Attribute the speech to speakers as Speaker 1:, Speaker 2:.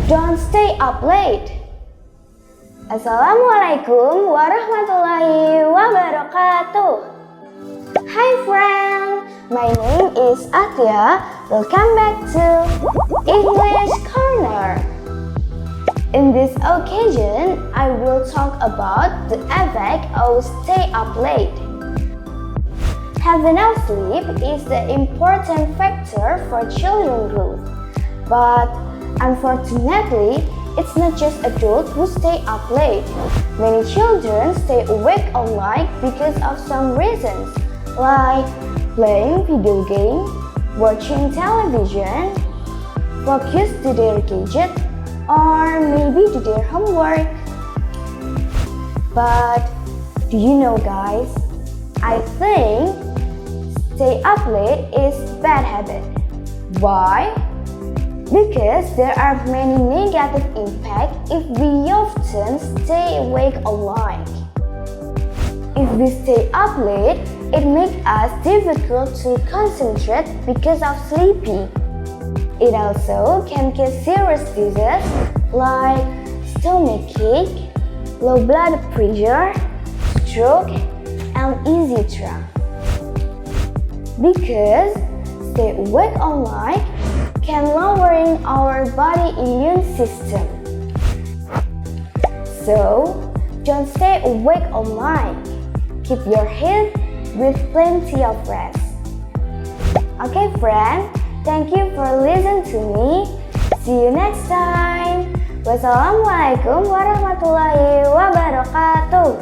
Speaker 1: Don't stay up late. Assalamualaikum warahmatullahi wabarakatuh. Hi friend, my name is Atia. Welcome back to English Corner. In this occasion, I will talk about the effect of stay up late. Having enough sleep is the important factor for children's growth. But unfortunately, it's not just adults who stay up late. Many children stay awake all night because of some reasons, like playing video games, watching television, focus to their gadget, or maybe to their homework. But do you know, guys, I think stay up late is bad habit. Why? Because there are many negative impacts if we often stay awake all night. If we stay up late, it makes us difficult to concentrate because of sleepy. It also can cause serious diseases like stomachache, low blood pressure, stroke, and etc. Because stay awake all night can lowering our body immune system. So, don't stay awake all night. Keep your head with plenty of rest. Okay friend, thank you for listening to me. See you next time. Wassalamualaikum warahmatullahi wabarakatuh.